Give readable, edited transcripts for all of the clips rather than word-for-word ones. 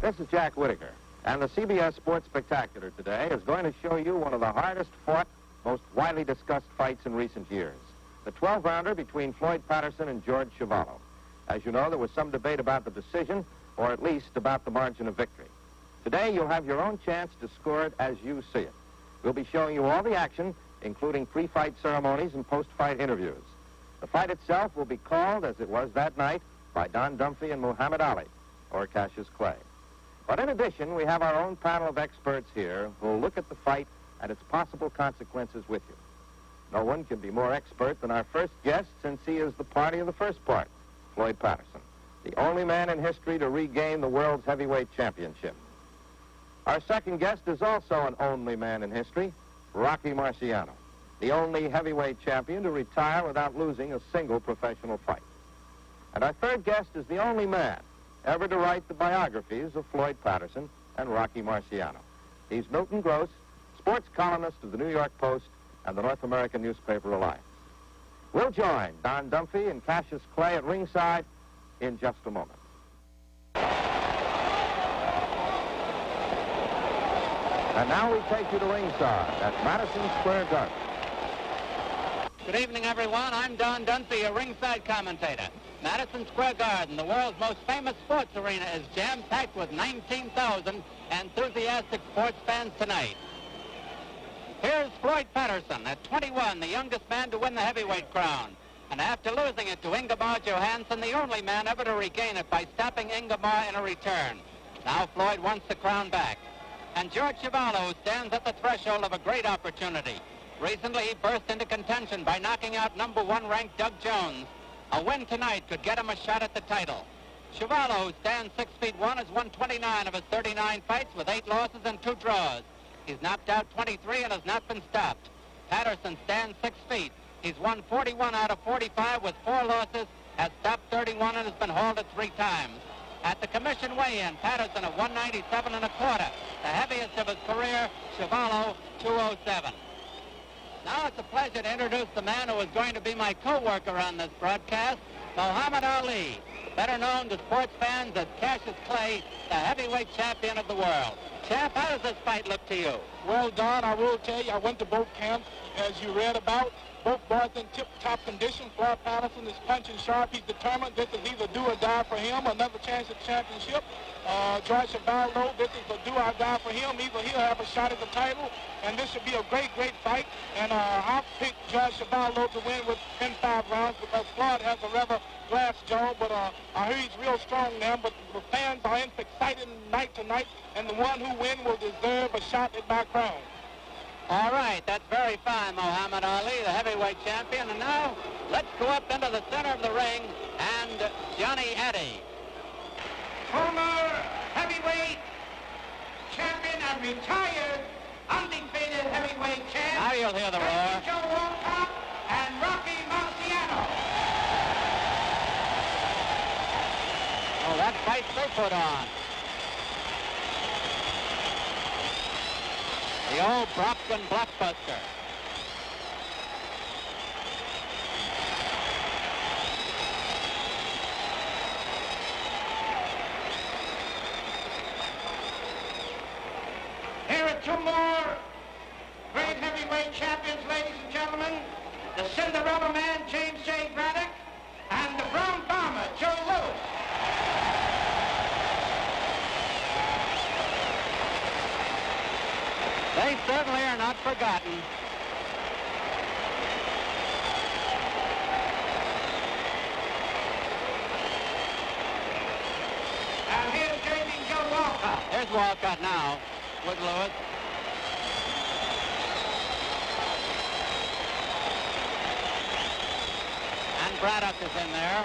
This is Jack Whitaker, and the CBS Sports Spectacular today is going to show you one of the hardest fought, most widely discussed fights in recent years. The 12-rounder between Floyd Patterson and George Chuvalo. As you know, there was some debate about the decision, or at least about the margin of victory. Today, you'll have your own chance to score it as you see it. We'll be showing you all the action, including pre-fight ceremonies and post-fight interviews. The fight itself will be called, as it was that night, by Don Dunphy and Muhammad Ali, or Cassius Clay. But in addition, we have our own panel of experts here who will look at the fight and its possible consequences with you. No one can be more expert than our first guest, since he is the party of the first part, Floyd Patterson, the only man in history to regain the world's heavyweight championship. Our second guest is also an only man in history, Rocky Marciano, the only heavyweight champion to retire without losing a single professional fight. And our third guest is the only man ever to write the biographies of Floyd Patterson and Rocky Marciano. He's Milton Gross, sports columnist of the New York Post and the North American Newspaper Alliance. We'll join Don Dunphy and Cassius Clay at ringside in just a moment. And now we take you to ringside at Madison Square Garden. Good evening, everyone. I'm Don Dunphy, a ringside commentator. Madison Square Garden, the world's most famous sports arena, is jam-packed with 19,000 enthusiastic sports fans tonight. Here's Floyd Patterson, at 21, the youngest man to win the heavyweight crown. And after losing it to Ingemar Johansson, the only man ever to regain it by stopping Ingemar in a return. Now Floyd wants the crown back. And George Chuvalo stands at the threshold of a great opportunity. Recently, he burst into contention by knocking out #1 ranked Doug Jones. A win tonight could get him a shot at the title. Chuvalo, who stands 6'1", has won 29 of his 39 fights with 8 losses and 2 draws. He's knocked out 23 and has not been stopped. Patterson stands 6 feet. He's won 41 out of 45 with 4 losses, has stopped 31 and has been halted 3 times. At the commission weigh-in, Patterson at 197 1/4, the heaviest of his career, Chuvalo 207. Now it's a pleasure to introduce the man who is going to be my co-worker on this broadcast, Muhammad Ali, better known to sports fans as Cassius Clay, the heavyweight champion of the world. Champ, how does this fight look to you? Well, Don, I will tell you, I went to both camps, as you read about. Both boys in tip-top condition. Floyd Patterson is punching sharp. He's determined. This is either do or die for him. Another chance at championship. George Chuvalo, this is a do or die for him. Either he'll have a shot at the title, and this should be a great, great fight. And I'll pick George Chuvalo to win within 5 rounds because Floyd has a rather glass jaw, but I hear he's real strong now. But the fans are excited night to night, and the one who wins will deserve a shot at my crown. All right, that's very fine, Muhammad Ali, the heavyweight champion. And now, let's go up into the center of the ring, and Johnny Addy. Former heavyweight champion and retired undefeated heavyweight champ. Now you'll hear the roar. Joe Walcott and Rocky Marciano. Oh, that fight they put on. The old Brockton blockbuster. Here are 2 more great heavyweight champions, ladies and gentlemen. The Cinderella Man, James J. Braddock, and the Brown Bomber, Joe Louis. They certainly are not forgotten. And here's J.B. Joe Walcott. There's Walcott now with Lewis. And Braddock is in there.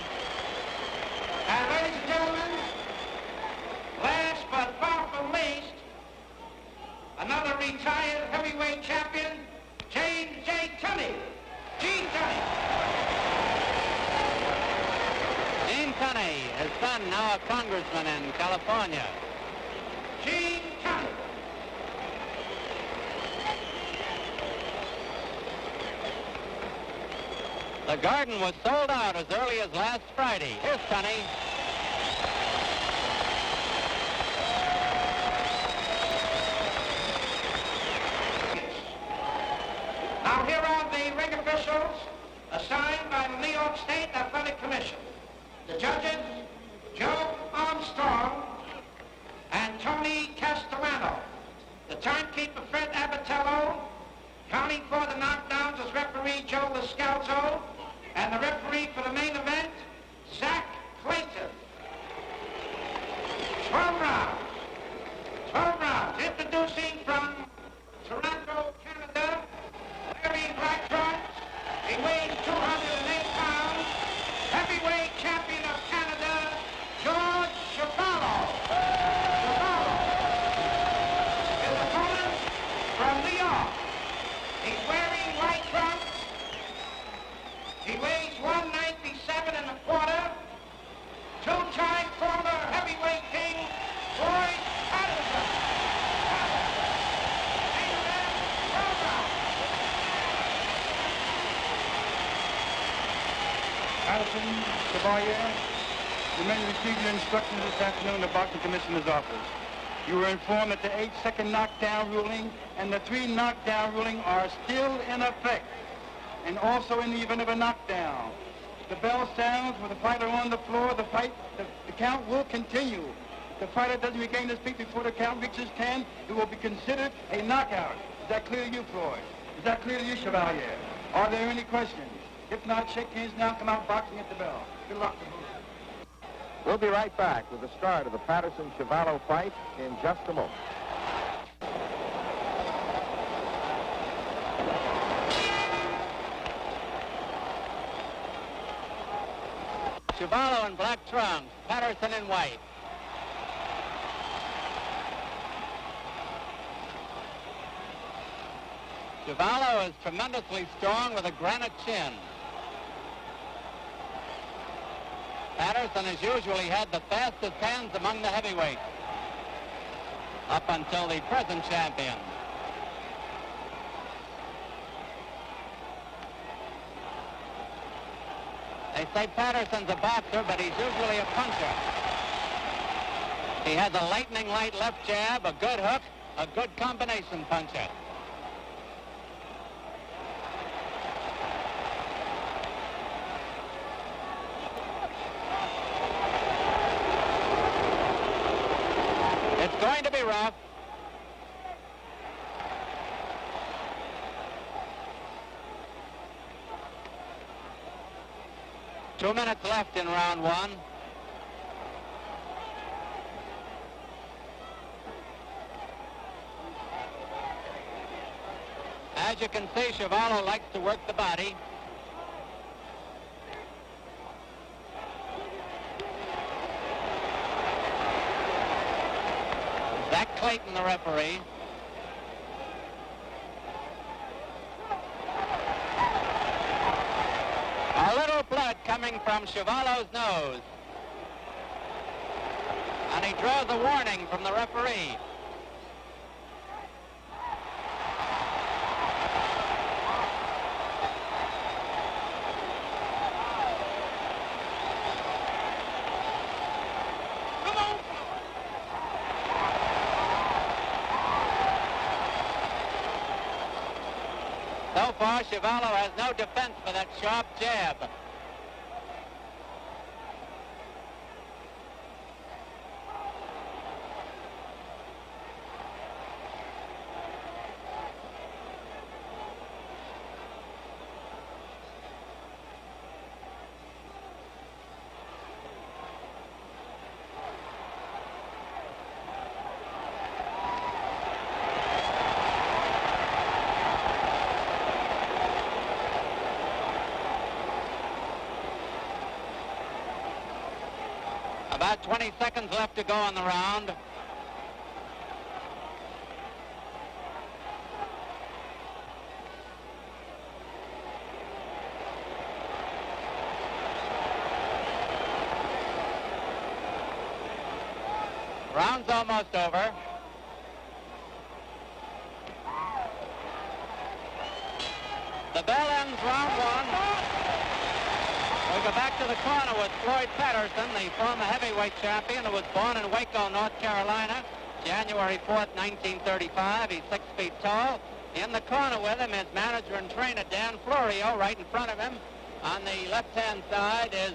And ladies and gentlemen, last but far from least, another retired heavyweight champion, James J. Tunney. Gene Tunney. Gene Tunney, his son, now a congressman in California. Gene Tunney. The Garden was sold out as early as last Friday. Here's Tunney. officials assigned by the New York State Athletic Commission. The judges, Joe Armstrong and Tony Castellano. The timekeeper, Fred Abatello. Counting for the knockdowns as referee Joe Lascalzo. And the referee for the main event, Zach Clayton. 12 rounds. 12 rounds. Introducing from Toronto, Canada, wearing black trunks. He weighs 208 pounds. Heavyweight champion of Canada, George Chuvalo. Chuvalo. His opponent from New York. He's wearing white trunks. He weighs 197 and a quarter. Two-time former heavyweight king, Floyd Patterson. Patterson, Chevalier, you may receive your instructions this afternoon in the Boxing Commissioner's office. You were informed that the 8-second knockdown ruling and the 3 knockdown ruling are still in effect, and also in the event of a knockdown. The bell sounds with the fighter on the floor, the count will continue. If the fighter doesn't regain his feet before the count reaches 10, it will be considered a knockout. Is that clear to you, Floyd? Is that clear to you, Chevalier? Are there any questions? If not, shake hands now, come out boxing at the bell. Good luck. We'll be right back with the start of the Patterson-Chuvalo fight in just a moment. Chuvalo in black trunks, Patterson in white. Chuvalo is tremendously strong with a granite chin. Patterson has usually had the fastest hands among the heavyweights, up until the present champion. They say Patterson's a boxer, but he's usually a puncher. He has a lightning light left jab, a good hook, a good combination puncher. It's going to be rough. Two minutes left in round one. As you can see, Chuvalo likes to work the body. Zach Clayton, the referee. A little blood coming from Chuvalo's nose. And he draws a warning from the referee. So far, Chuvalo has no defense for that sharp jab. About 20 seconds left to go on the round. Round's almost over. The bell ends round one. We go back to the corner with Floyd Patterson, the former heavyweight champion who was born in Waco, North Carolina, January 4th, 1935. He's 6 feet tall, In the corner with him is manager and trainer Dan Florio. Right in front of him on the left-hand side is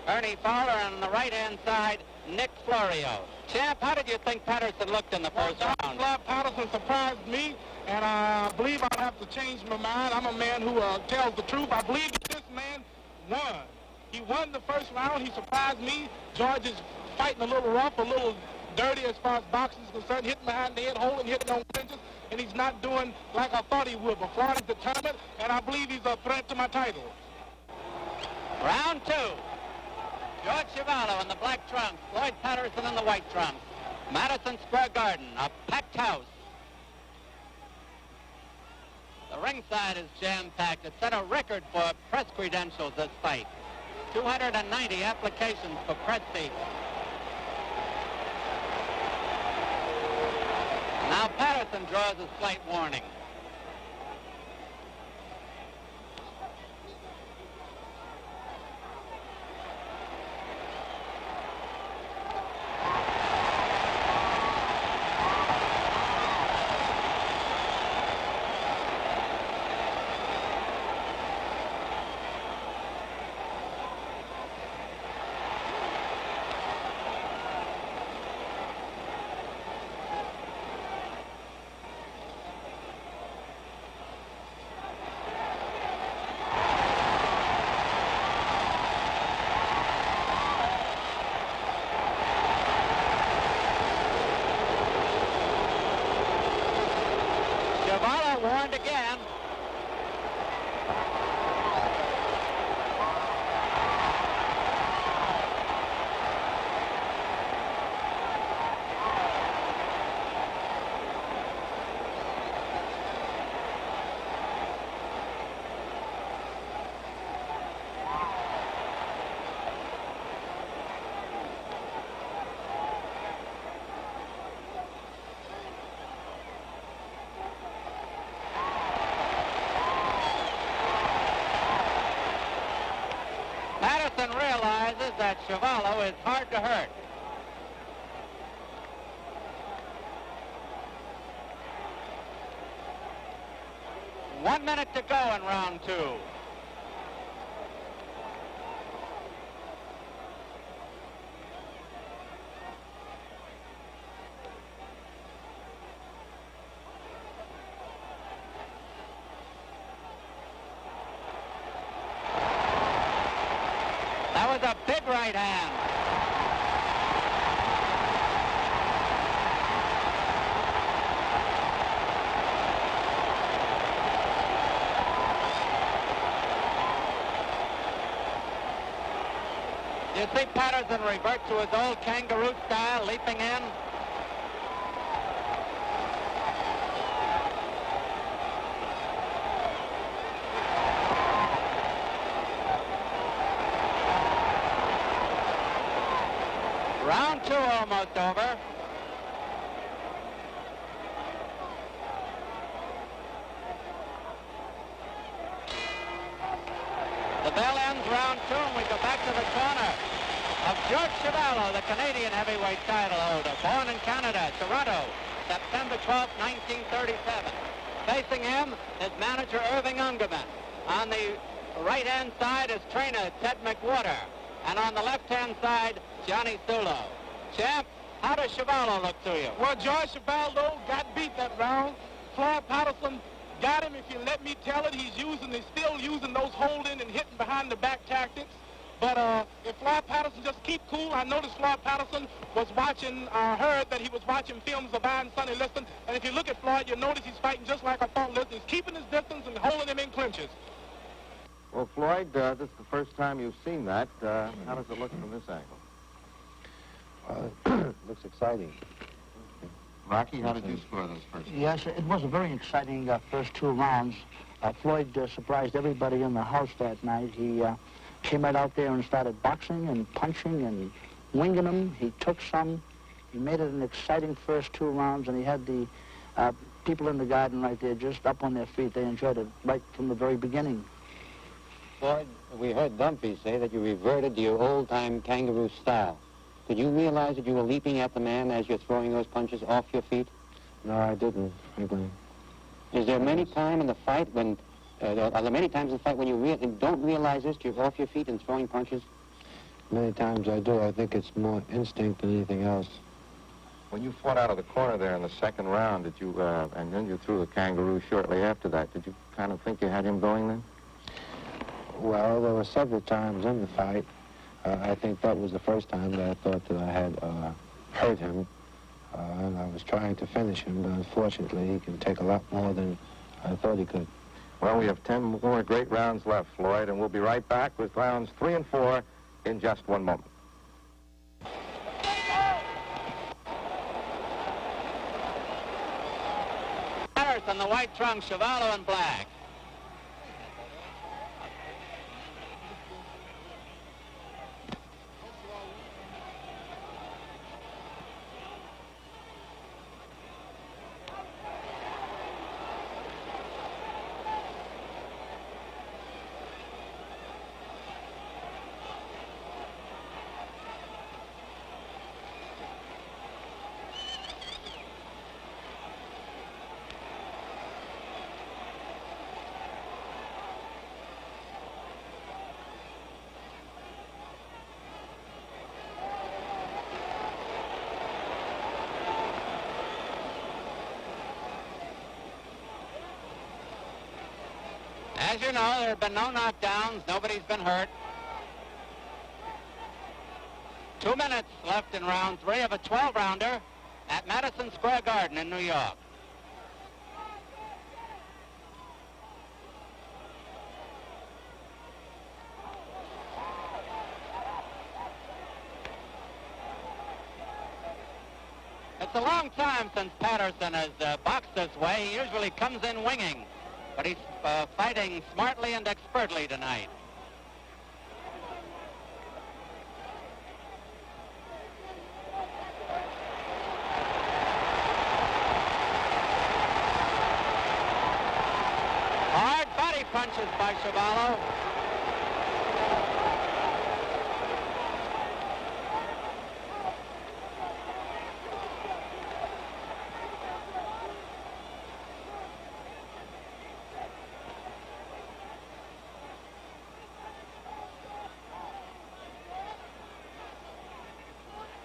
Ernie Fowler, and on the right-hand side, Nick Florio. Champ, how did you think Patterson looked in the first round? Floyd Patterson surprised me, and I believe I'll have to change my mind. I'm a man who tells the truth. I believe that this man won. He won the first round. He surprised me. George is fighting a little rough, a little dirty as far as boxing is concerned, hitting behind the head, holding, hitting on clinches, and he's not doing like I thought he would. But Floyd is determined, and I believe he's a threat to my title. Round two. George Chuvalo in the black trunks, Floyd Patterson in the white trunks. Madison Square Garden, a packed house. The ringside is jam-packed. It set a record for press credentials this fight. 290 applications for press seats. Now Patterson draws a slight warning. Chuvalo warned again. Patterson realizes that Chuvalo is hard to hurt. One minute to go in round two. That was a big right hand. You see Patterson revert to his old kangaroo style, leaping in. Round two almost over. The bell ends round two, and we go back to the corner of George Chuvalo, the Canadian heavyweight title holder, born in Canada, Toronto, September 12, 1937. Facing him is manager Irving Ungerman. On the right-hand side is trainer Ted McWhorter. And on the left-hand side, Johnny Sulo. Champ, how does Chuvalo look to you? Well, George Chuvalo got beat that round. Floyd Patterson got him. If you let me tell it, he's still using those holding and hitting behind the back tactics. But if Floyd Patterson just keep cool, I noticed Floyd Patterson was watching, heard that he was watching films of Iron Sonny Liston. And if you look at Floyd, you'll notice he's fighting just like I thought Liston. He's keeping his distance and holding him in clinches. Well, Floyd, this is the first time you've seen that. How does it look from this angle? Looks exciting. Rocky, how did you score those first? Yes, it was a very exciting first two rounds. Floyd surprised everybody in the house that night. He came right out there and started boxing and punching and winging them. He took some. He made it an exciting first two rounds, and he had the people in the garden right there just up on their feet. They enjoyed it right from the very beginning. Floyd, we heard Dumpy say that you reverted to your old-time kangaroo style. Did you realize that you were leaping at the man as you're throwing those punches off your feet? No, I didn't. Is there many times in the fight when, are there many times in the fight when you don't realize this, you're off your feet and throwing punches? Many times I do. I think it's more instinct than anything else. When you fought out of the corner there in the second round, did you, and then you threw the kangaroo shortly after that, did you kind of think you had him going then? Well, there were several times in the fight. I think that was the first time that I thought that I had hurt him. And I was trying to finish him, but unfortunately he can take a lot more than I thought he could. Well, we have 10 more great rounds left, Floyd, and we'll be right back with rounds 3 and 4 in just one moment. Patterson, the white trunks, Chuvalo in black. As you know, there have been no knockdowns. Nobody's been hurt. 2 minutes left in round 3 of a 12-rounder at Madison Square Garden in New York. It's a long time since Patterson has boxed this way. He usually comes in winging. But he's fighting smartly and expertly tonight. Hard body punches by Chuvalo.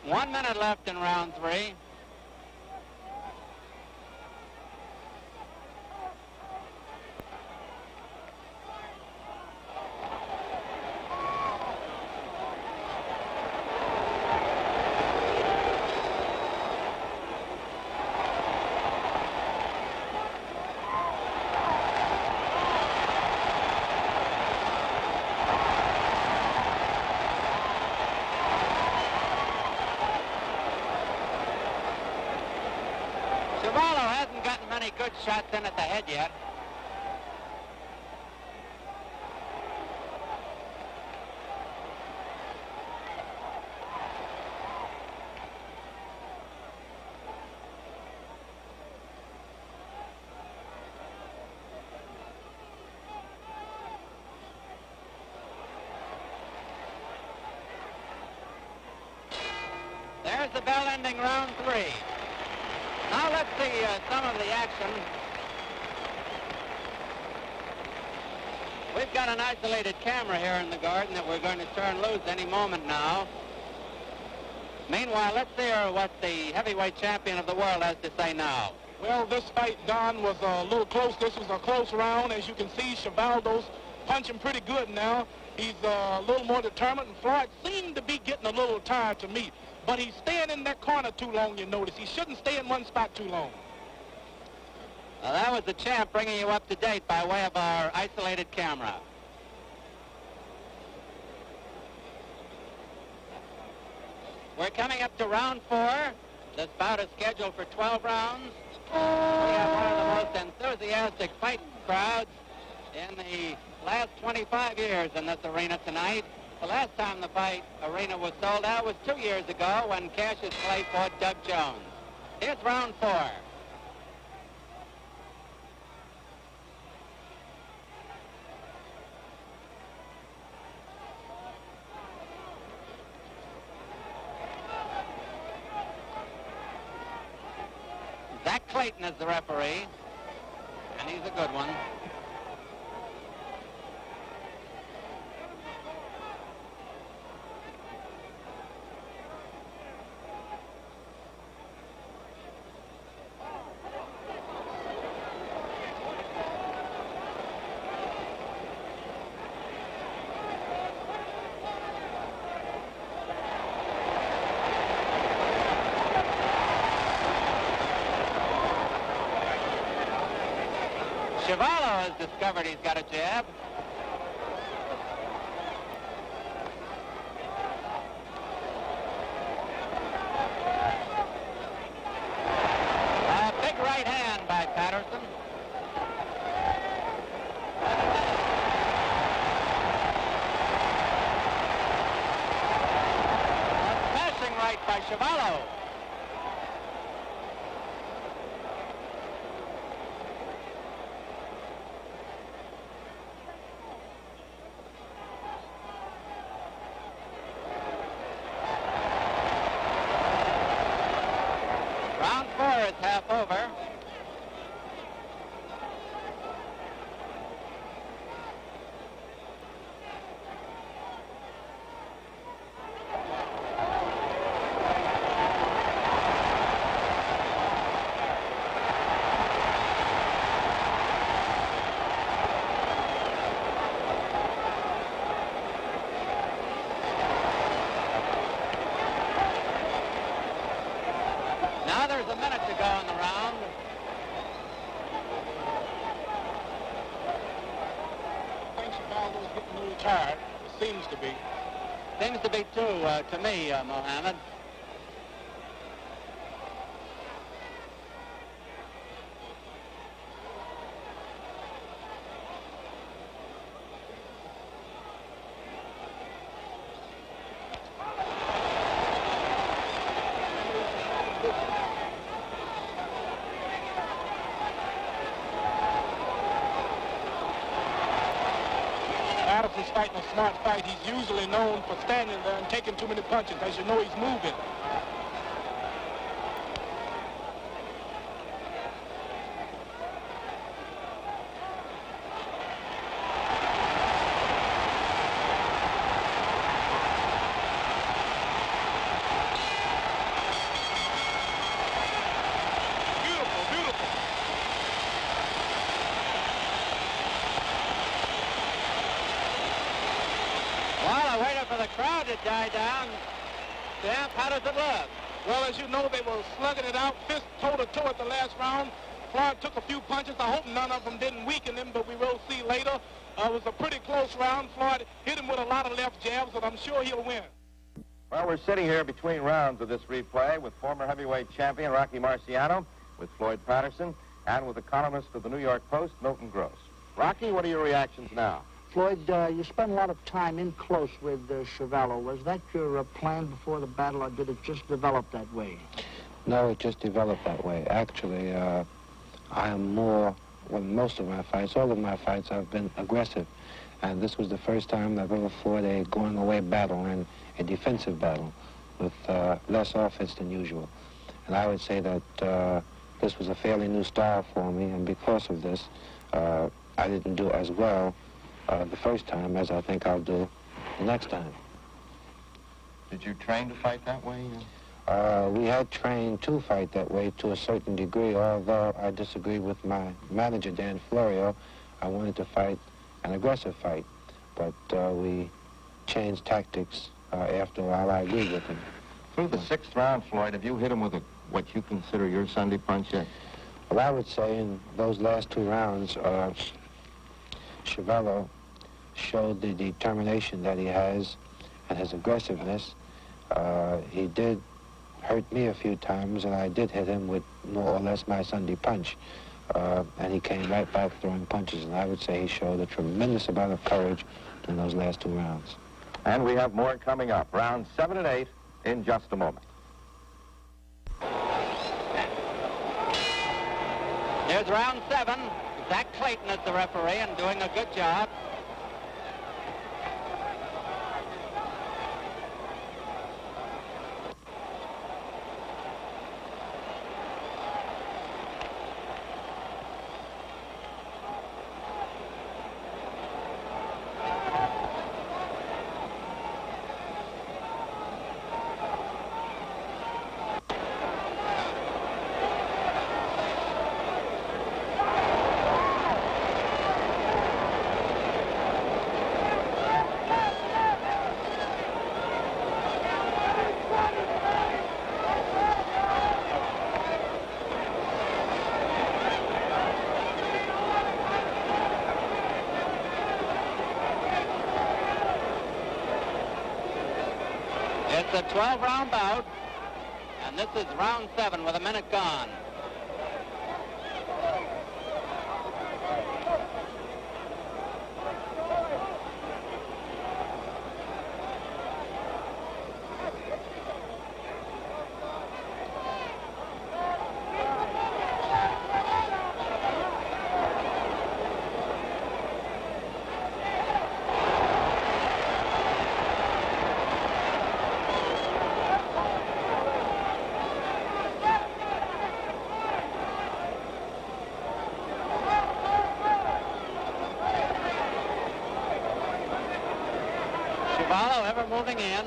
One minute left in round 3. Chuvalo hasn't gotten many good shots in at the head yet. There's the bell ending round 3. Now let's see some of the action. We've got an isolated camera here in the garden that we're going to turn loose any moment now. Meanwhile, let's hear what the heavyweight champion of the world has to say now. Well, this fight, Don, was a little close. This was a close round. As you can see, Chuvalo's punching pretty good now. He's a little more determined, and Floyd seemed to be getting a little tired to me. But he's staying in that corner too long, you notice. He shouldn't stay in one spot too long. Well, that was the champ bringing you up to date by way of our isolated camera. We're coming up to round 4. This bout is scheduled for 12 rounds. We have one of the most enthusiastic fight crowds in the last 25 years in this arena tonight. The last time the fight arena was sold out was 2 years ago when Cassius Clay fought Doug Jones. Here's round 4. Zach Clayton is the referee. and he's a good one. Chuvalo has discovered he's got a jab. A big right hand by Patterson. A smashing right by Chuvalo. Round 4 is half over. Now there's a minute to go in the round. I think Chuvalo is getting a little tired. It seems to be. Seems to be too, to me, Mohammed. Patterson's fighting a smart fight. He's usually known for standing there and taking too many punches. As you know, he's moving. Beautiful, beautiful. While I waited for the crowd to die down, Sam, how does it look? Well, as you know, they were slugging it out, fist toe-to-toe at the last round. Floyd took a few punches. I hope none of them didn't weaken him, but we will see later. It was a pretty close round. Floyd hit him with a lot of left jabs, and I'm sure he'll win. Well, we're sitting here between rounds of this replay with former heavyweight champion Rocky Marciano, with Floyd Patterson, and with the columnist of the New York Post, Milton Gross. Rocky, what are your reactions now? Floyd, you spent a lot of time in close with Chuvalo. Was that your plan before the battle, or did it just develop that way? No, it just developed that way. Actually, I am more, well, most of my fights, all of my fights, I've been aggressive. And this was the first time I've ever fought a going-away battle and a defensive battle with less offense than usual. And I would say that this was a fairly new style for me, and because of this, I didn't do as well the first time as I think I'll do the next time. Did you train to fight that way? We had trained to fight that way to a certain degree, although I disagree with my manager, Dan Florio. I wanted to fight an aggressive fight, but we changed tactics after a while. I agreed with him. Through the 6th round, Floyd, have you hit him with what you consider your Sunday punch yet? Well, I would say in those last 2 rounds, Chuvalo showed the determination that he has and his aggressiveness. He did hurt me a few times, and I did hit him with more or less my Sunday punch. And he came right back throwing punches, and I would say he showed a tremendous amount of courage in those last 2 rounds. And we have more coming up. Rounds 7 and 8 in just a moment. Here's round 7. Zach Clayton is the referee and doing a good job. It's a 12-round bout, and this is round 7 with a minute gone. Chuvalo ever moving in.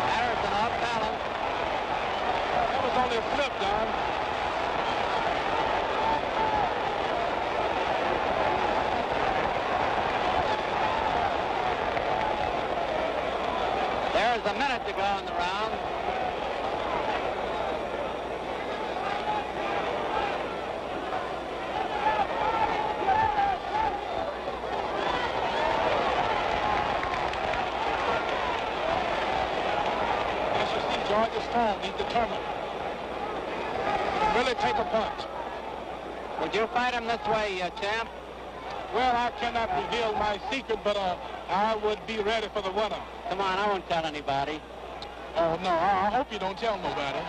Patterson off balance. That was only a flip, Don. There's a minute to go in the round. George is strong. He's determined. Really take a punch. Would you fight him this way, champ? Well, I cannot reveal my secret, but I would be ready for the winner. Come on, I won't tell anybody. Oh, no, I hope you don't tell nobody.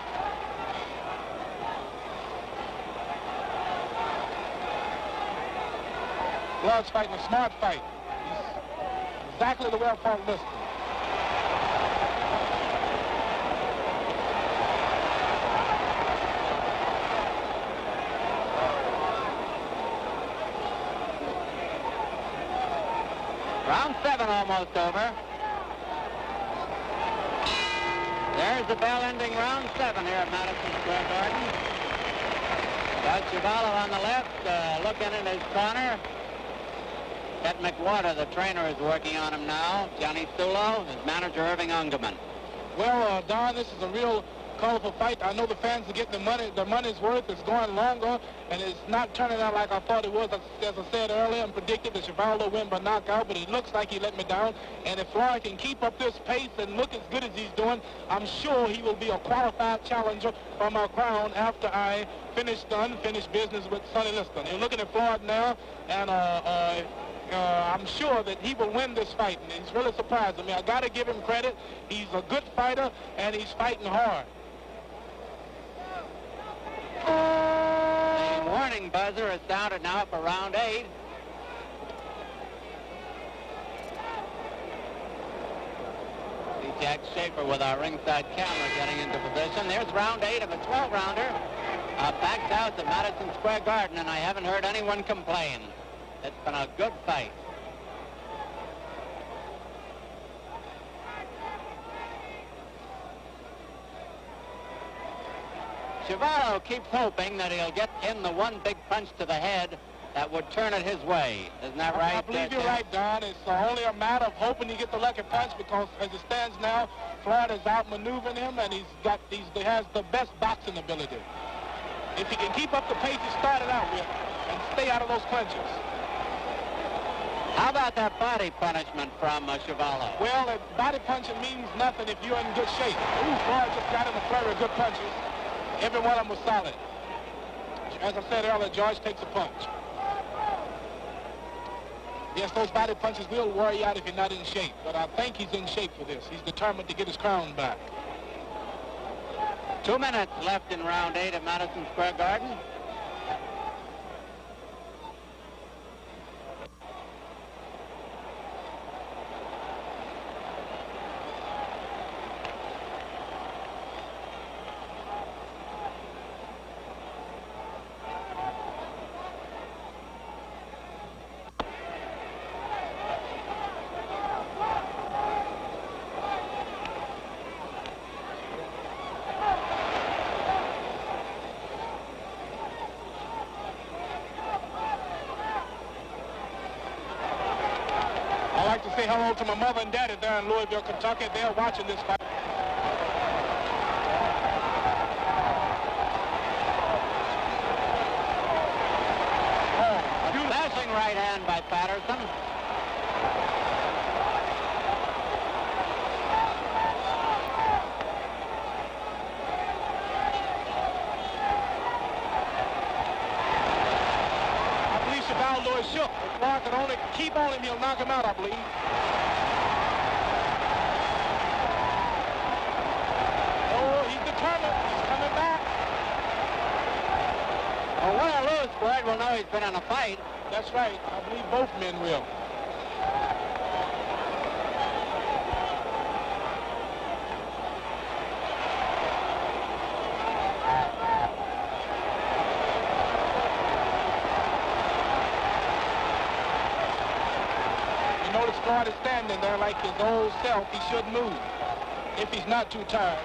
Floyd's fighting a smart fight. He's exactly the way I fought Lister. Round 7 almost over. There's the bell ending round 7 here at Madison Square Garden. Got Chuvalo on the left, looking in his corner. Ted McWhorter, the trainer, is working on him now. Johnny Stulo, his manager, Irving Ungerman. Well, Don, this is a real colorful fight. I know the fans are getting the money's worth. It's going longer, and it's not turning out like I thought it was. As I said earlier, and predicted that Chuvalo win by knockout, but it looks like he let me down. And if Floyd can keep up this pace and look as good as he's doing, I'm sure he will be a qualified challenger for my crown after I finish the unfinished business with Sonny Liston. You're looking at Floyd now, and I'm sure that he will win this fight, and he's really surprising me. I got to give him credit. He's a good fighter, and he's fighting hard. The warning buzzer is sounded now for round 8. See Jack Schaefer with our ringside camera getting into position. There's round 8 of a 12-rounder. Packed out at Madison Square Garden, and I haven't heard anyone complain. It's been a good fight. Chuvalo keeps hoping that he'll get in the one big punch to the head that would turn it his way. Isn't that right? I believe you're right, Don. It's only a matter of hoping he gets the lucky punch, because as it stands now, Floyd is outmaneuvering him, and he has the best boxing ability. If he can keep up the pace he started out with and stay out of those clinches. How about that body punishment from Chuvalo? Well, body punching means nothing if you're in good shape. Ooh, Floyd just got in a flurry of good punches. Every one of them was solid. As I said earlier, George takes a punch. Yes, those body punches will wear you out if you're not in shape, but I think he's in shape for this. He's determined to get his crown back. 2 minutes left in round 8 at Madison Square Garden. I'd like to say hello to my mother and daddy there in Louisville, Kentucky. They're watching this fight. Smashing right hand by Patterson. Chuvalo is shook. If Floyd can only keep on him, he'll knock him out, I believe. Oh, he's determined. He's coming back. Well, win or lose, Floyd will know he's been in a fight. That's right. I believe both men will. Notice Floyd is standing there like his old self. He shouldn't move if he's not too tired.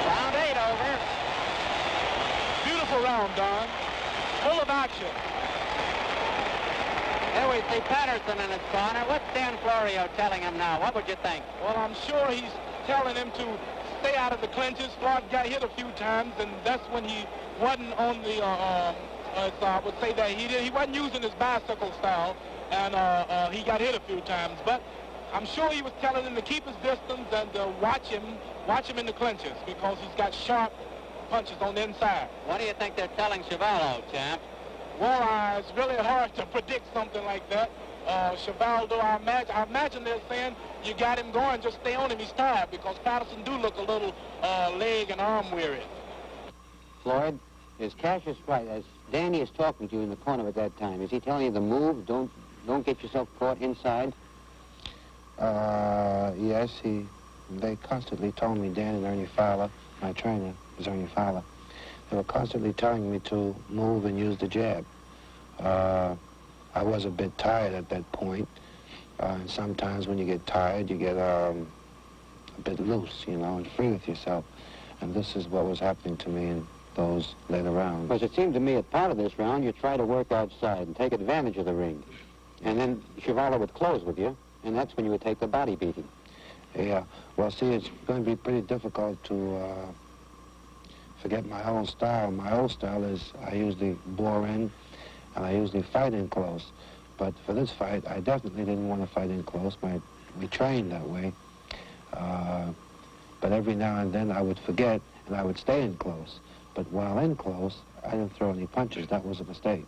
Round 8 over. Beautiful round, Don. Full of action. There we see Patterson in his corner. What's Dan Florio telling him now? What would you think? Well, I'm sure he's telling him to stay out of the clinches. Floyd got hit a few times, and that's when he wasn't on the, I would say that he wasn't using his bicycle style, and he got hit a few times. But I'm sure he was telling him to keep his distance and watch him in the clinches, because he's got sharp punches on the inside. What do you think they're telling Chuvalo, champ? Well, it's really hard to predict something like that. Chuvalo, I imagine they're saying, you got him going, just stay on him, he's tired, because Patterson do look a little leg and arm weary. Floyd, is Cassius right? As Danny is talking to you in the corner at that time, is he telling you to move? Don't get yourself caught inside? Yes, they constantly told me, Dan and Ernie Fowler, my trainer is Ernie Fowler, they were constantly telling me to move and use the jab. I was a bit tired at that point, and sometimes when you get tired, you get a bit loose, you know, and free with yourself. And this is what was happening to me in those later rounds. Because it seemed to me at part of this round, you try to work outside and take advantage of the ring. And then Chuvalo would close with you, and that's when you would take the body beating. Yeah, well, see, it's going to be pretty difficult to forget my old style. My old style is I usually bore in, and I usually fight in close. But for this fight, I definitely didn't want to fight in close. We trained that way. But every now and then I would forget, and I would stay in close. But while in close, I didn't throw any punches. That was a mistake.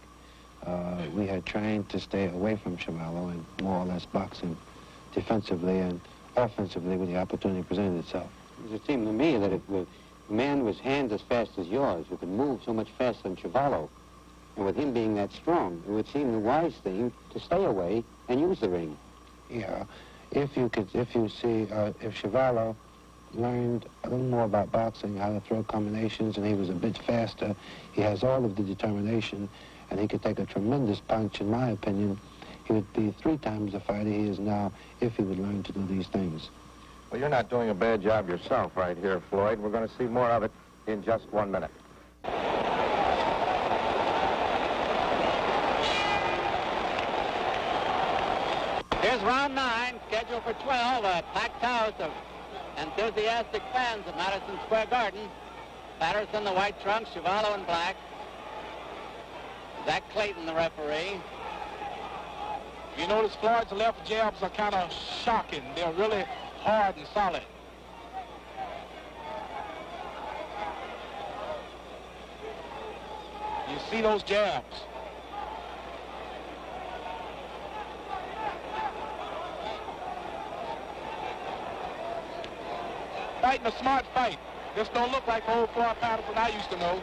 We had trained to stay away from Chuvalo and more or less boxing defensively and offensively when the opportunity presented itself. It seemed to me that if a man was hands as fast as yours, who could move so much faster than Chuvalo, and with him being that strong, it would seem the wise thing to stay away and use the ring. Yeah, if Chuvalo learned a little more about boxing, how to throw combinations, and he was a bit faster, he has all of the determination, and he could take a tremendous punch, in my opinion. He would be 3 times the fighter he is now if he would learn to do these things. Well, you're not doing a bad job yourself right here, Floyd. We're going to see more of it in just 1 minute. Here's round 9, scheduled for 12, a packed house of enthusiastic fans at Madison Square Garden. Patterson, the white trunks, Chuvalo in black. Zach Clayton, the referee. You notice Floyd's left jabs are kind of shocking. They're really hard and solid. You see those jabs. Fighting a smart fight. This don't look like the old Floyd Patterson I used to know.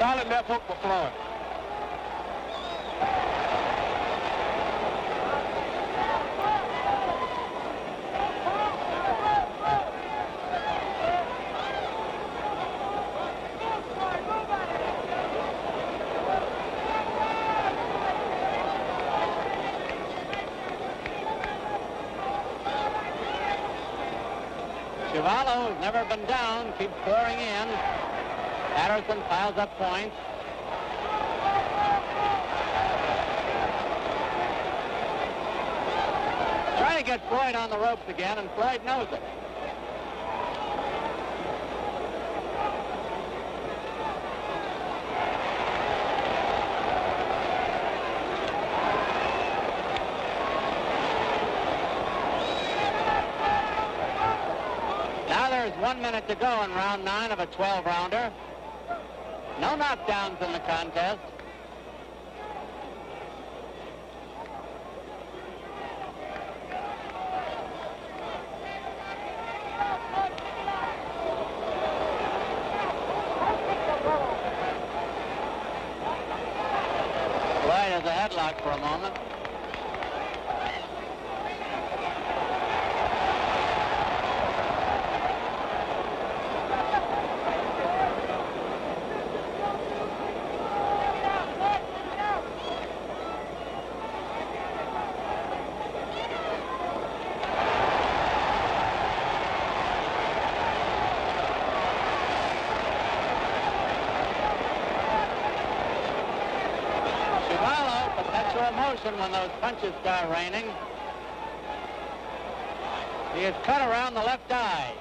Solid left hook for Floyd. Chuvalo, who's never been down, keeps pouring in. Patterson piles up points. Trying to get Floyd on the ropes again, and Floyd knows it. Now there's 1 minute to go in round 9 of a 12-rounder. No knockdowns in the contest. Floyd has a headlock for a moment. Motion when those punches start raining. He is cut around the left eye.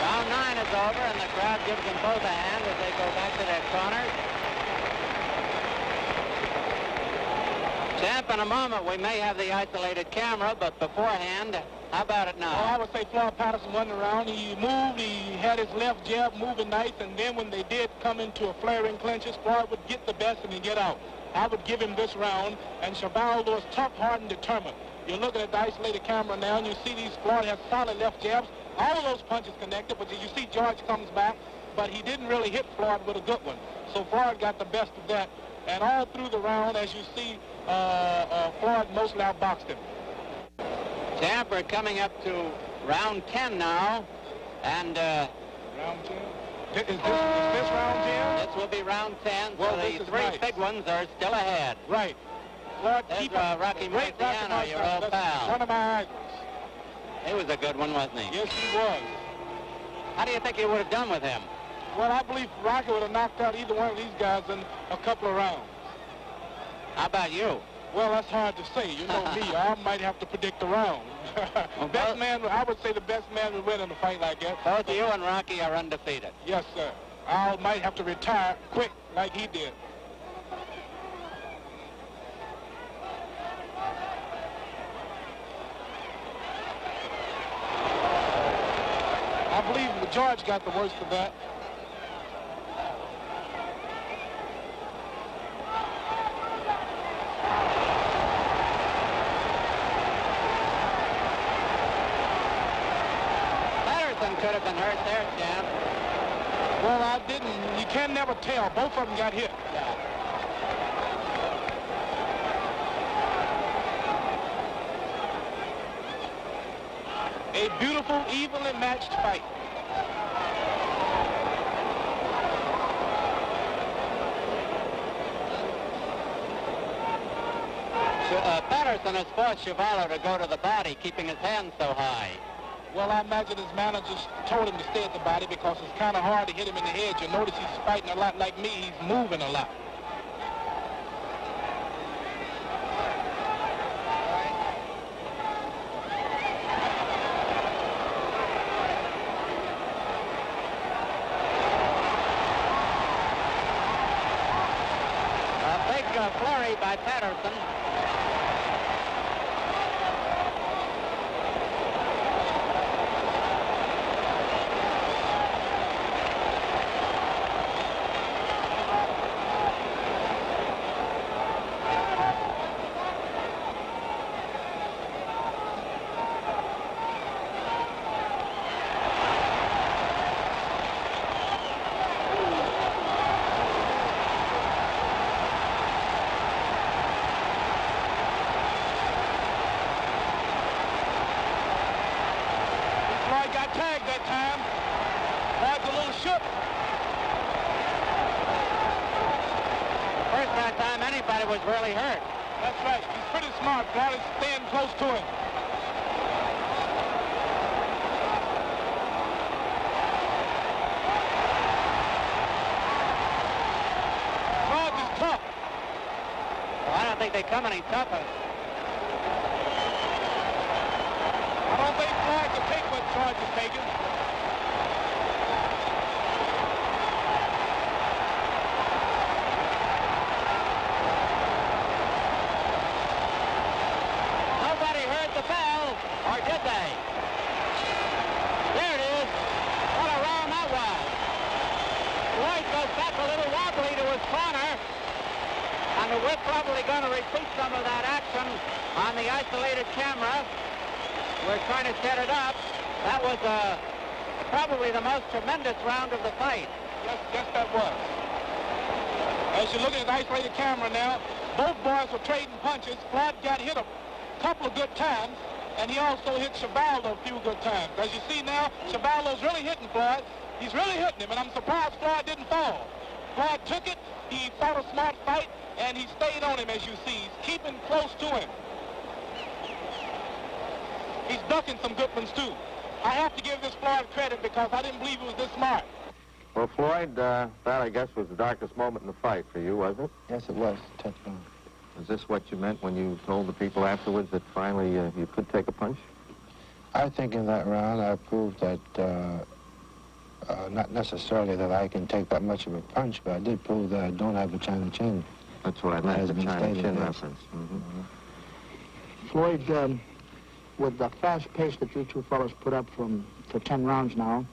Round 9 is over, and the crowd gives them both a hand as they go back to their corners. Champ, in a moment we may have the isolated camera, but beforehand, how about it now? Well, I would say Floyd Patterson wasn't around. He moved, he had his left jab moving nice, and then when they did come into a flaring clinches, Floyd would get the best and he'd get out. I would give him this round, and Chuvalo was tough, hard, and determined. You're looking at the isolated camera now, and you see these Floyd has solid left jabs. All of those punches connected, but you see George comes back, but he didn't really hit Floyd with a good one. So Floyd got the best of that. And all through the round, as you see, Floyd mostly outboxed him. Champ, we're coming up to round 10 now, and round 10? Is this round 10? This will be round 10, well, so the three big ones are still ahead. Right. Floyd, there's Rocky Marciano, your old pal. One of my idols. He was a good one, wasn't he? Yes, he was. How do you think you would have done with him? Well, I believe Rocky would have knocked out either one of these guys in a couple of rounds. How about you? Well, that's hard to say. You know me. I might have to predict the round. Best man, I would say the best man would win in a fight like that. Both you and Rocky are undefeated. Yes, sir. I might have to retire quick like he did. I believe George got the worst of that. Could have been hurt there, Champ. Well, I didn't. You can never tell. Both of them got hit. Yeah. A beautiful, evenly matched fight. Patterson has forced Chuvalo to go to the body, keeping his hands so high. Well, I imagine his managers told him to stay at the body because it's kind of hard to hit him in the head. You notice he's fighting a lot like me. He's moving a lot. A big flurry by Patterson. Was really hurt. That's right. He's pretty smart. Floyd is staying close to him. don't think they come any tougher. I don't think Floyd can take what George is taking. Nobody heard the bell, or did they? There it is. What a round that was. Floyd goes back a little wobbly to his corner. And we're probably going to repeat some of that action on the isolated camera. We're trying to set it up. That was probably the most tremendous round of the fight. Yes, that was. As you look at the isolated camera now, both boys were trading punches. Floyd got hit a couple of good times, and he also hit Chuvalo a few good times. As you see now, Chuvalo's really hitting Floyd. He's really hitting him, and I'm surprised Floyd didn't fall. Floyd took it. He fought a smart fight, and he stayed on him, as you see. He's keeping close to him. He's ducking some good ones, too. I have to give this Floyd credit because I didn't believe he was this smart. Well, Floyd, that, I guess, was the darkest moment in the fight for you, wasn't it? Yes, it was. 10th round. Is this what you meant when you told the people afterwards that finally you could take a punch? I think in that round I proved that, not necessarily that I can take that much of a punch, but I did prove that I don't have a China chin. That's what I meant, the China chin reference. Floyd, with the fast pace that you two fellas put up for 10 rounds now,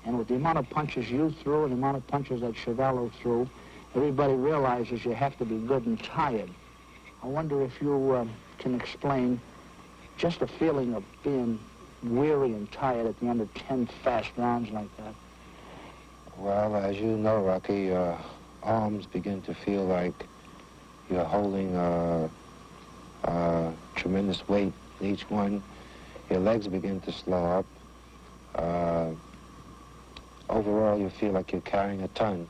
and with the amount of punches you threw and the amount of punches that Chuvalo threw, everybody realizes you have to be good and tired. I wonder if you can explain just the feeling of being weary and tired at the end of 10 fast rounds like that. Well, as you know, Rocky, your arms begin to feel like you're holding tremendous weight in each one. Your legs begin to slow up. Overall, you feel like you're carrying a ton.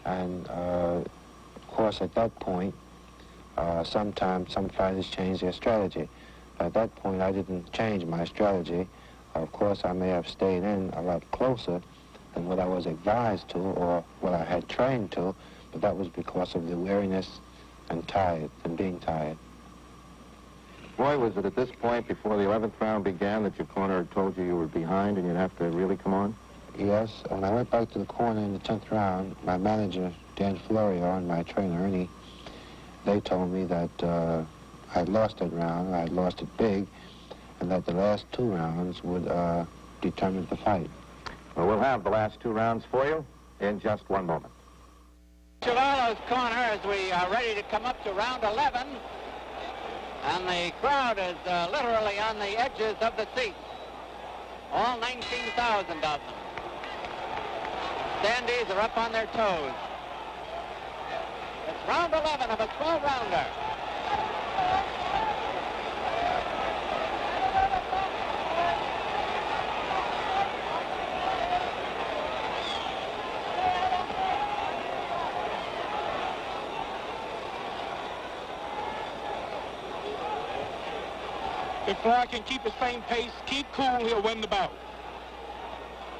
And, of course, at that point, sometimes some fighters change their strategy. At that point, I didn't change my strategy. Of course, I may have stayed in a lot closer than what I was advised to or what I had trained to, but that was because of the weariness and being tired. Boy, was it at this point before the 11th round began that your corner had told you were behind and you'd have to really come on? Yes, when I went back to the corner in the 10th round, my manager, Dan Florio, and my trainer, Ernie, they told me that I had lost that round, I had lost it big, and that the last 2 rounds would determine the fight. Well, we'll have the last 2 rounds for you in just one moment. Chuvalo's corner as we are ready to come up to round 11. And the crowd is literally on the edges of the seats. All 19,000 of them. Standees are up on their toes. It's round 11 of a 12-rounder. If Floyd can keep the same pace, keep cool, he'll win the bout.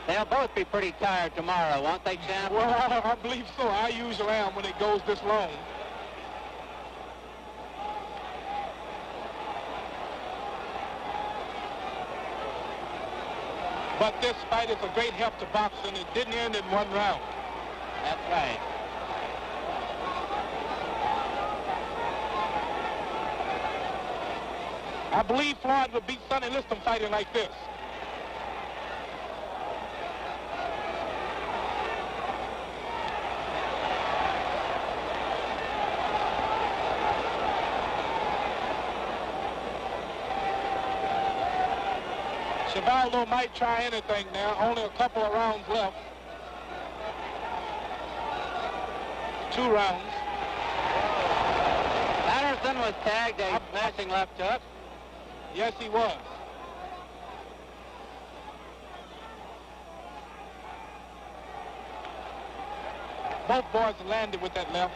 They'll both be pretty tired tomorrow, won't they, champ? Well, I believe so. I usually am when it goes this long. But this fight is a great help to boxing. It didn't end in 1 round. That's right. I believe Floyd would beat Sonny Liston fighting like this. Chuvalo might try anything now. Only a couple of rounds left. 2 rounds. Patterson was tagged a smashing left hook. Yes, he was. Both boys landed with that left.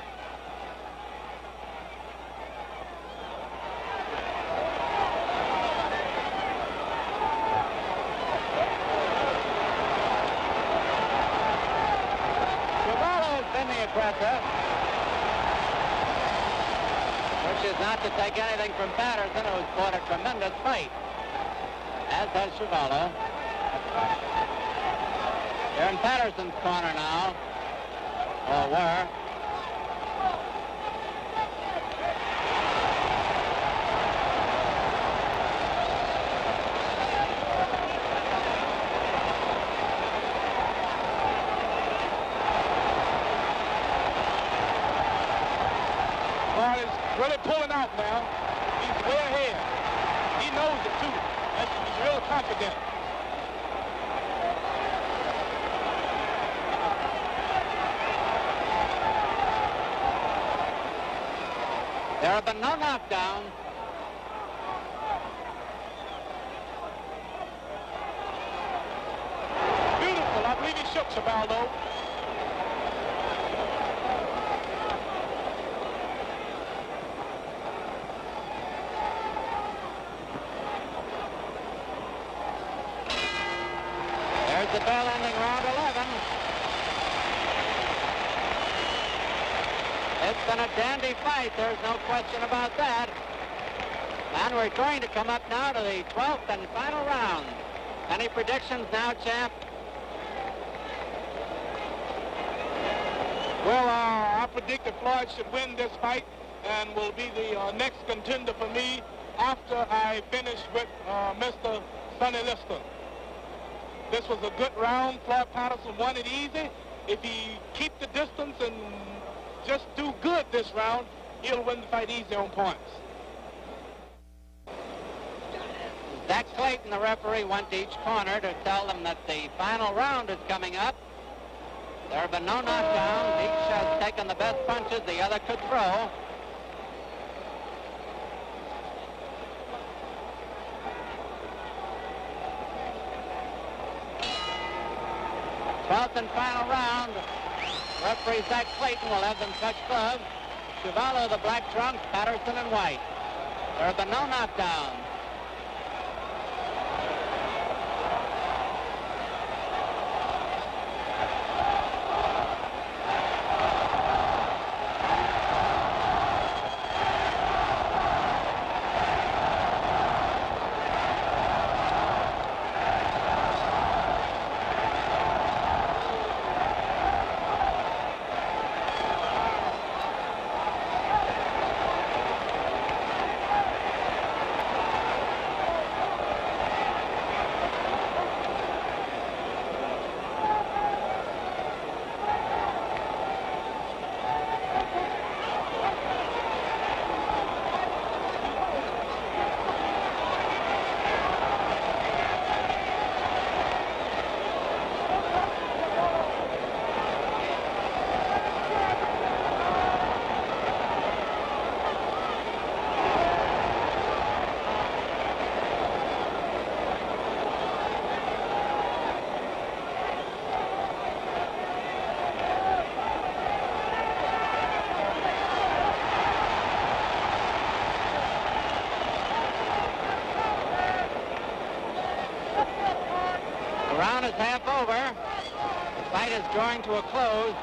Chuvalo's been the aggressor. But wishes not to take anything from Patterson, who's fought a tremendous fight, as has Chuvalo. They're in Patterson's corner now, or were. Really pulling out now. He's way ahead. He knows it too. He's real confident. There have been no knockdowns. Beautiful. I believe he shook Chuvalo. The bell ending round 11. It's been a dandy fight. There's no question about that. And we're going to come up now to the 12th and final round. Any predictions now, champ? Well, I predict that Floyd should win this fight and will be the next contender for me after I finish with Mr. Sonny Liston. This was a good round. Floyd Patterson won it easy. If he keep the distance and just do good this round, he'll win the fight easy on points. Zach Clayton, the referee, went to each corner to tell them that the final round is coming up. There have been no knockdowns. Each has taken the best punches the other could throw. Twelfth and final round. Referee Zach Clayton will have them touch gloves. Chuvalo, the black trunks, Patterson and white. There have been no knockdowns. The round is half over. The fight is drawing to a close.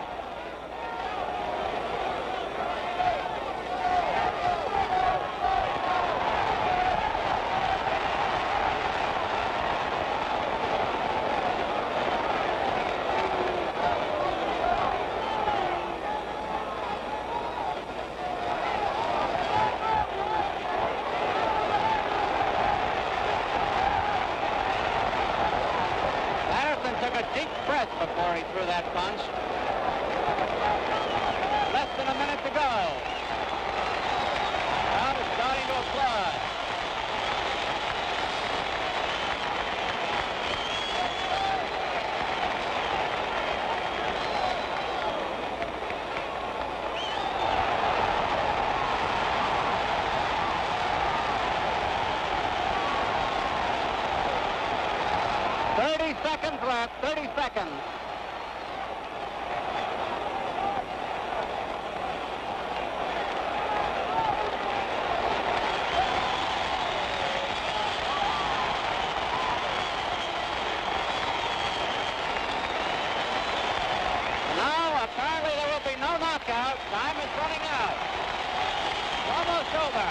Took a deep breath before he threw that punch. Less than a minute to go. Crowd is starting to applaud. Seconds left, 30 seconds. Now, apparently there will be no knockout. Time is running out. It's almost over.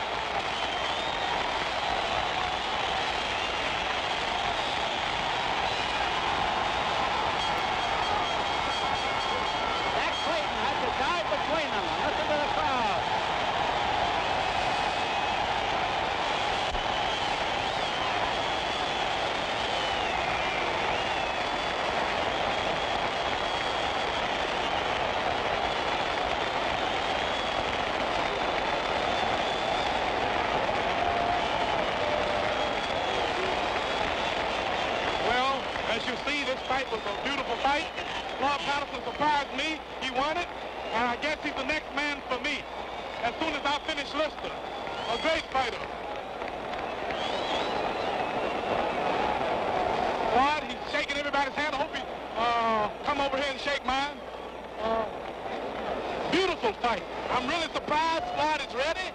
As you see, this fight was a beautiful fight. Floyd Patterson surprised me. He won it, and I guess he's the next man for me as soon as I finish Lister. A great fighter. Floyd, he's shaking everybody's hand. I hope he come over here and shake mine. Beautiful fight. I'm really surprised Floyd is ready.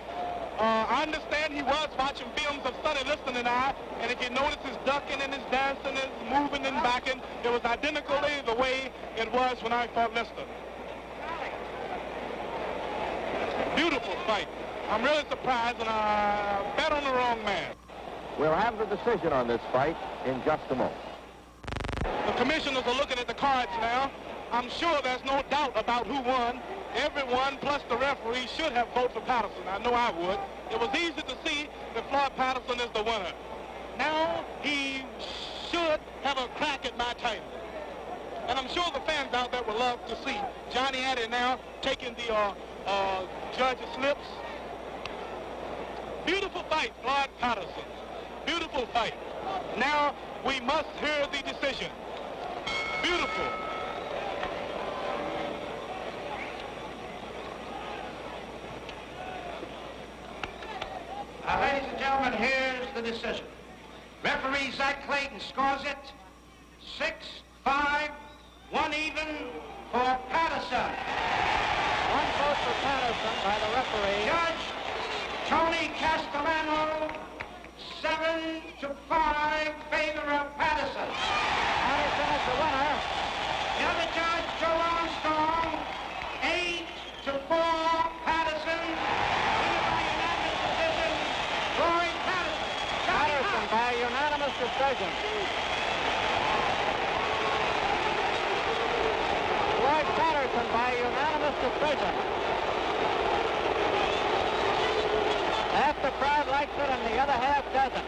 I understand he was watching films of Sonny Liston and I, and if you notice his ducking and his dancing and his moving and backing, it was identically the way it was when I fought Liston. Beautiful fight. I'm really surprised, and I bet on the wrong man. We'll have the decision on this fight in just a moment. The commissioners are looking at the cards now. I'm sure there's no doubt about who won. Everyone, plus the referee, should have voted for Patterson. I know I would. It was easy to see that Floyd Patterson is the winner. Now he should have a crack at my title. And I'm sure the fans out there would love to see Johnny Addy now taking the judge's slips. Beautiful fight, Floyd Patterson. Beautiful fight. Now we must hear the decision. Beautiful. Ladies and gentlemen, here's the decision. Referee Zach Clayton scores it 6-5, 1 even for Patterson. One vote for Patterson by the referee. Judge Tony Castellano, 7-5, favor of Patterson. Patterson is the winner. The other judge, Joe Armstrong, 8-4, Patterson. Patterson by unanimous decision. Floyd Patterson by unanimous decision. Half the crowd likes it and the other half doesn't.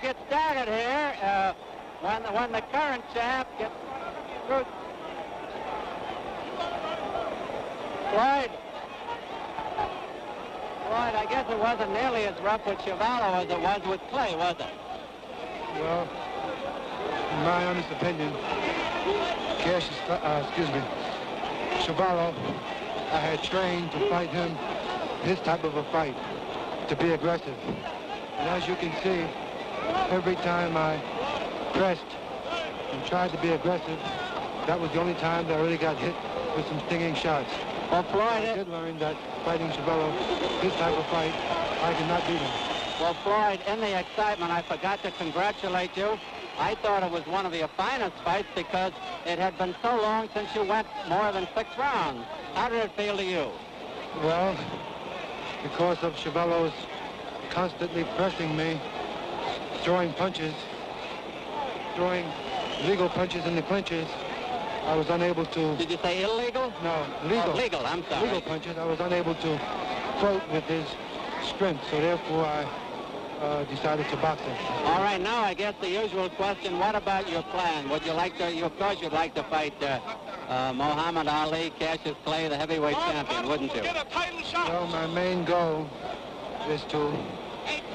Get started here when the current champ gets through. Floyd, I guess it wasn't nearly as rough with Chuvalo as it was with Clay, was it? Well, in my honest opinion, Chuvalo, I had trained to fight him, his type of a fight, to be aggressive. And as you can see, every time I pressed and tried to be aggressive, that was the only time that I really got hit with some stinging shots. Well, Floyd, I did learn that fighting Chuvalo, this type of fight, I cannot beat him. Well, Floyd, in the excitement, I forgot to congratulate you. I thought it was one of your finest fights because it had been so long since you went more than 6 rounds. How did it feel to you? Well, because of Chuvalo's constantly pressing me, throwing punches, throwing legal punches in the clinches, I was unable to... Did you say illegal? No, legal. Oh, legal, I'm sorry. Legal punches. I was unable to float with his strength, so therefore I decided to box him. All right, now I guess the usual question, what about your plan? Would you like to, of course you'd like to fight Muhammad Ali, Cassius Clay, the heavyweight champion, wouldn't you? Well, my main goal is to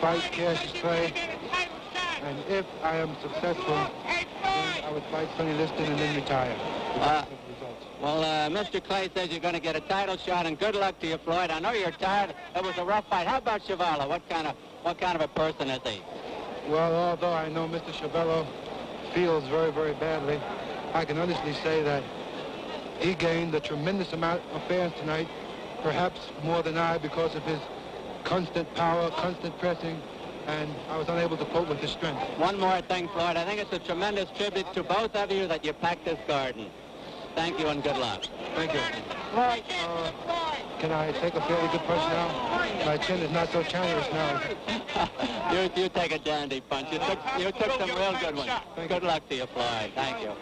fight Cassius Clay, and if I am successful, then I would fight Sonny Liston and then retire. Well, Mr. Clay says you're going to get a title shot, and good luck to you, Floyd. I know you're tired. It was a rough fight. How about Chuvalo? What kind of a person is he? Well, although I know Mr. Chuvalo feels very, very badly, I can honestly say that he gained a tremendous amount of fans tonight, perhaps more than I, because of his constant power, constant pressing, and I was unable to cope with his strength. One more thing, Floyd. I think it's a tremendous tribute to both of you that you packed this garden. Thank you and good luck. Thank you. Floyd. can I take a fairly good punch now? My chin is not so childish now. You take a dandy punch. You took some real good ones. Good luck to you, Floyd. Thank you.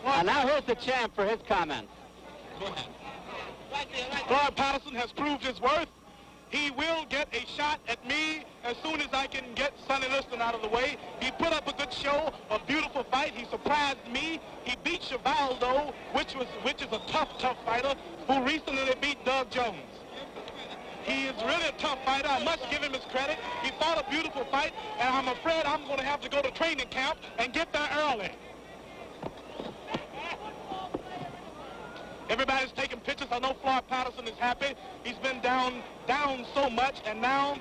And now here's the champ for his comments. Floyd Patterson has proved his worth. He will get a shot at me as soon as I can get Sonny Liston out of the way. He put up a good show, a beautiful fight. He surprised me. He beat Chuvalo, which is a tough fighter, who recently beat Doug Jones. He is really a tough fighter. I must give him his credit. He fought a beautiful fight, and I'm afraid I'm going to have to go to training camp and get there early. Everybody's taking pictures. I know Floyd Patterson is happy. He's been down so much, and now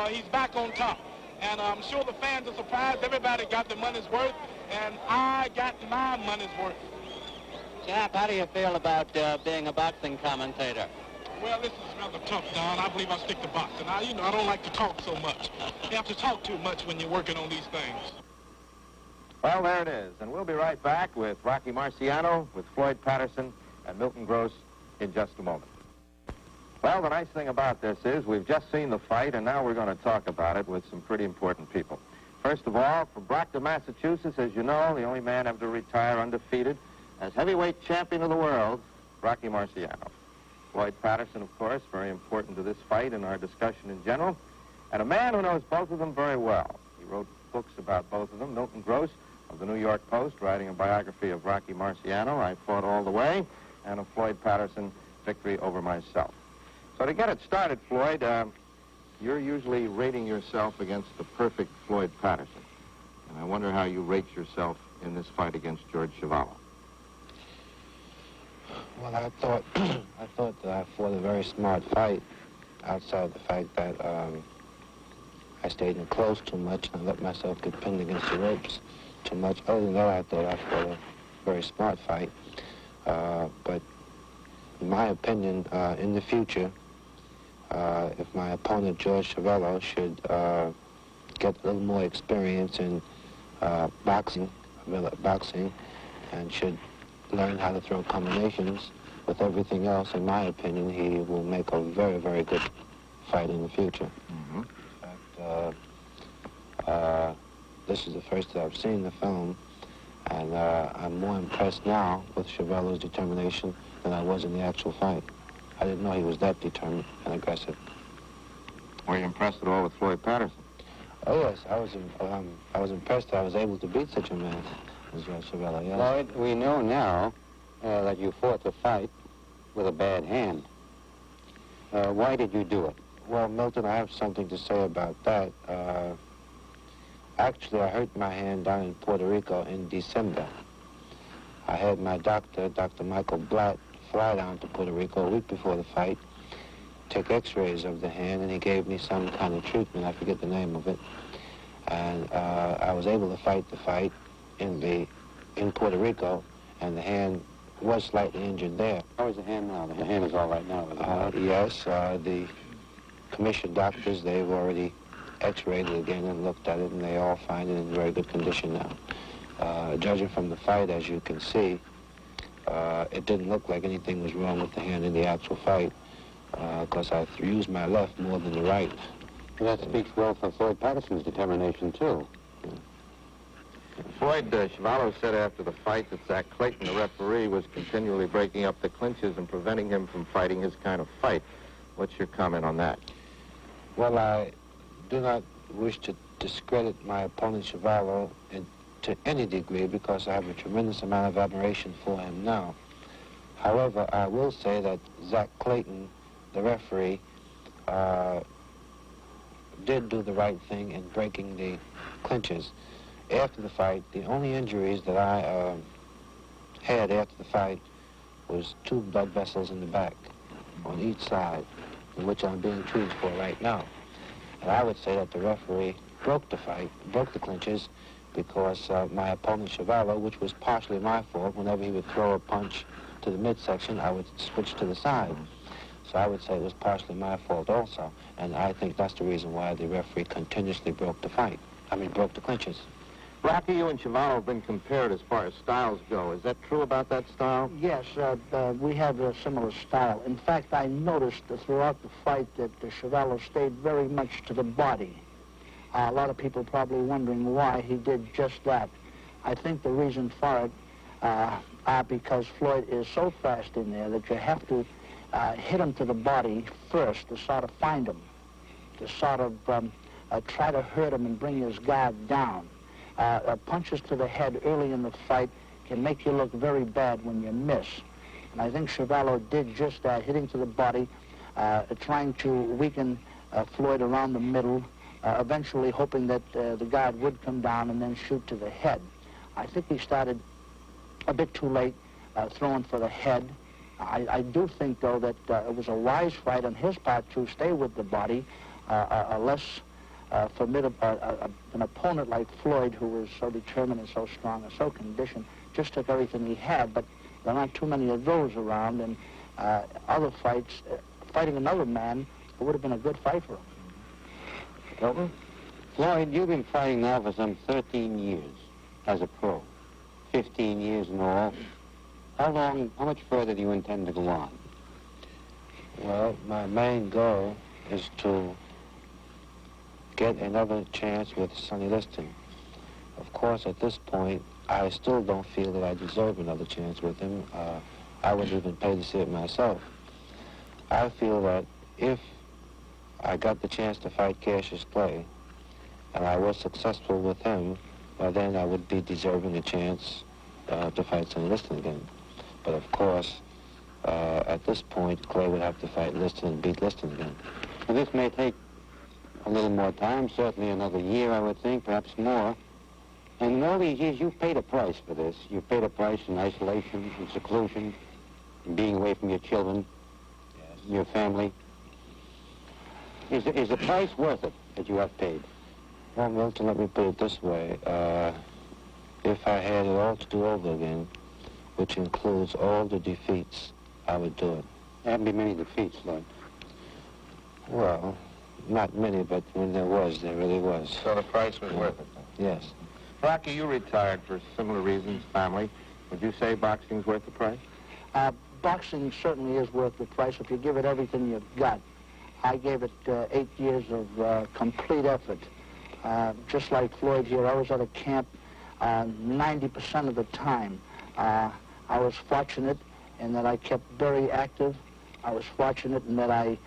he's back on top. And I'm sure the fans are surprised. Everybody got their money's worth, and I got my money's worth. Champ, how do you feel about being a boxing commentator? Well, this is rather tough, Don. I believe I'll stick to boxing. I don't like to talk so much. You have to talk too much when you're working on these things. Well, there it is. And we'll be right back with Rocky Marciano, with Floyd Patterson, and Milton Gross in just a moment. Well, the nice thing about this is we've just seen the fight, and now we're going to talk about it with some pretty important people. First of all, from Brockton, Massachusetts, as you know, the only man ever to retire undefeated as heavyweight champion of the world, Rocky Marciano. Floyd Patterson, of course, very important to this fight and our discussion in general, and a man who knows both of them very well. He wrote books about both of them. Milton Gross of the New York Post, writing a biography of Rocky Marciano, I Fought All the Way, and of Floyd Patterson, Victory Over Myself. So to get it started, Floyd, you're usually rating yourself against the perfect Floyd Patterson. And I wonder how you rate yourself in this fight against George Chuvalo. Well, I thought that I fought a very smart fight, outside the fact that I stayed in close too much and I let myself get pinned against the ropes too much. Other than that, I thought I fought a very smart fight. But in my opinion, in the future, if my opponent, George Chuvalo, should get a little more experience in boxing, and should learn how to throw combinations with everything else, in my opinion, he will make a very, very good fight in the future. Mm-hmm. In fact, this is the first that I've seen the film, and I'm more impressed now with Chuvalo's determination than I was in the actual fight. I didn't know he was that determined and aggressive. Were you impressed at all with Floyd Patterson? Oh yes, I was impressed that I was able to beat such a man as George Chuvalo. Yes. Floyd, we know now that you fought the fight with a bad hand. Why did you do it? Well, Milton, I have something to say about that. Actually, I hurt my hand down in Puerto Rico in December. I had my doctor, Dr. Michael Blatt, fly down to Puerto Rico a week before the fight, take x-rays of the hand, and he gave me some kind of treatment. I forget the name of it. And I was able to fight the fight in Puerto Rico, and the hand was slightly injured there. How is the hand now? The hand is all right now, is it not? Yes, the commissioned doctors, they've already x-rayed it again and looked at it, and they all find it in very good condition now. Judging from the fight, as you can see, it didn't look like anything was wrong with the hand in the actual fight, because I used my left more than the right. Well, that speaks well for Floyd Patterson's determination, too. Floyd, Chuvalo said after the fight that Zach Clayton, the referee, was continually breaking up the clinches and preventing him from fighting his kind of fight. What's your comment on that? Well, I do not wish to discredit my opponent, Chuvalo, to any degree, because I have a tremendous amount of admiration for him now. However, I will say that Zach Clayton, the referee, did do the right thing in breaking the clinches. After the fight, the only injuries that I had after the fight was 2 blood vessels in the back on each side, in which I'm being treated for right now. And I would say that the referee broke the clinches, because my opponent, Chuvalo, which was partially my fault, whenever he would throw a punch to the midsection, I would switch to the side. So I would say it was partially my fault also. And I think that's the reason why the referee continuously broke the clinches. Rocky, you and Chuvalo have been compared as far as styles go. Is that true about that style? Yes, we have a similar style. In fact, I noticed throughout the fight that Chuvalo stayed very much to the body. A lot of people probably wondering why he did just that. I think the reason for it are because Floyd is so fast in there that you have to hit him to the body first to sort of find him, to sort of try to hurt him and bring his guard down. Punches to the head early in the fight can make you look very bad when you miss. And I think Chuvalo did just that, hitting to the body, trying to weaken Floyd around the middle, eventually hoping that the guard would come down and then shoot to the head. I think he started a bit too late throwing for the head. I do think, though, that it was a wise fight on his part to stay with the body, a less formidable, an opponent like Floyd, who was so determined and so strong and so conditioned, just took everything he had, but there aren't too many of those around, and other fights, fighting another man, it would have been a good fight for him. Hilton? Floyd, you've been fighting now for some 13 years as a pro, 15 years in all. How much further do you intend to go on? Well, my main goal is to get another chance with Sonny Liston. Of course, at this point, I still don't feel that I deserve another chance with him. I wouldn't even pay to see it myself. I feel that if I got the chance to fight Cassius Clay, and I was successful with him, well, then I would be deserving a chance to fight Sonny Liston again. But of course, at this point, Clay would have to fight Liston and beat Liston again. Well, this may take a little more time, certainly another year, I would think, perhaps more. And in all these years, you've paid a price for this. You've paid a price in isolation, in seclusion, in being away from your children, your family. Is the price worth it that you have paid? Well, Milton, let me put it this way. If I had it all to do over again, which includes all the defeats, I would do it. There haven't been many defeats, Lloyd. Well, not many, but when there was, there really was. So the price was worth it, then? Yes. Rocky, you retired for similar reasons, family. Would you say boxing's worth the price? Boxing certainly is worth the price if you give it everything you've got. I gave it 8 years of complete effort. Just like Floyd here, I was at a camp 90% of the time. I was fortunate in that I kept very active. I was fortunate in that I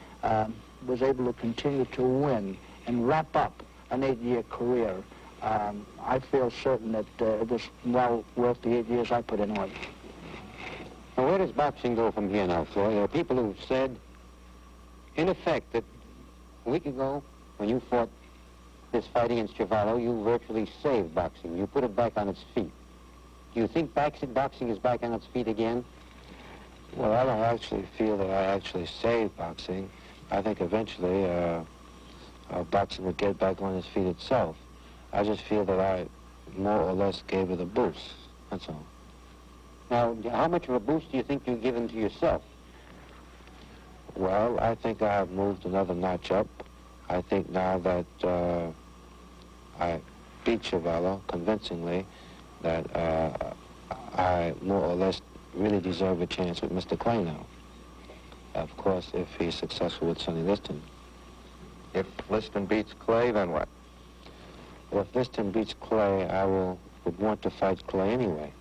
was able to continue to win and wrap up an 8-year career. I feel certain that it was well worth the 8 years I put into it. Now, where does boxing go from here now, Floyd? There are people who've said, in effect, that a week ago, when you fought this fight against Chuvalo, you virtually saved boxing. You put it back on its feet. Do you think boxing is back on its feet again? Well, I don't actually feel that I actually saved boxing. I think eventually boxing would get back on its feet itself. I just feel that I more or less gave it a boost. That's all. Now, how much of a boost do you think you've given to yourself? Well, I think I have moved another notch up. I think now that I beat Chuvalo convincingly, that I more or less really deserve a chance with Mr. Clay now. Of course, if he's successful with Sonny Liston. If Liston beats Clay, then what? Well, if Liston beats Clay, I would want to fight Clay anyway.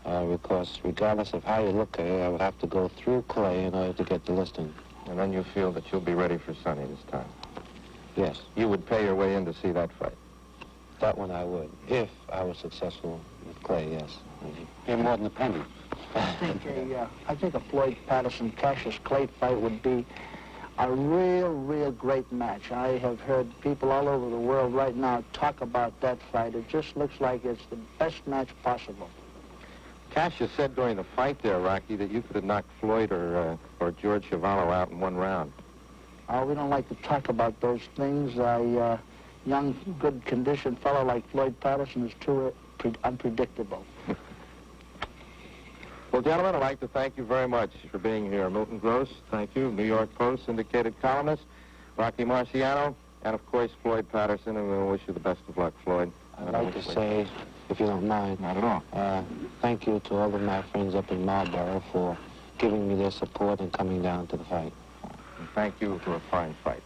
Because regardless of how you look at it, I would have to go through Clay in order to get to Liston. And then you feel that you'll be ready for Sonny this time? Yes. You would pay your way in to see that fight? That one I would, if I was successful with Clay, yes. Pay more than a penny. I think a Floyd Patterson Cassius Clay fight would be a real great match. I have heard people all over the world right now talk about that fight. It just looks like it's the best match possible. Cassius said during the fight there, Rocky, that you could have knocked Floyd or George Chuvalo out in one round. Oh, we don't like to talk about those things. A young, good-conditioned fellow like Floyd Patterson is too unpredictable. Well, gentlemen, I'd like to thank you very much for being here. Milton Gross, thank you. New York Post syndicated columnist, Rocky Marciano, and, of course, Floyd Patterson, and we wish you the best of luck, Floyd. I'd like to say, if you don't mind, Not at all. thank you to all of my friends up in Marlboro for giving me their support and coming down to the fight. And thank you for a fine fight.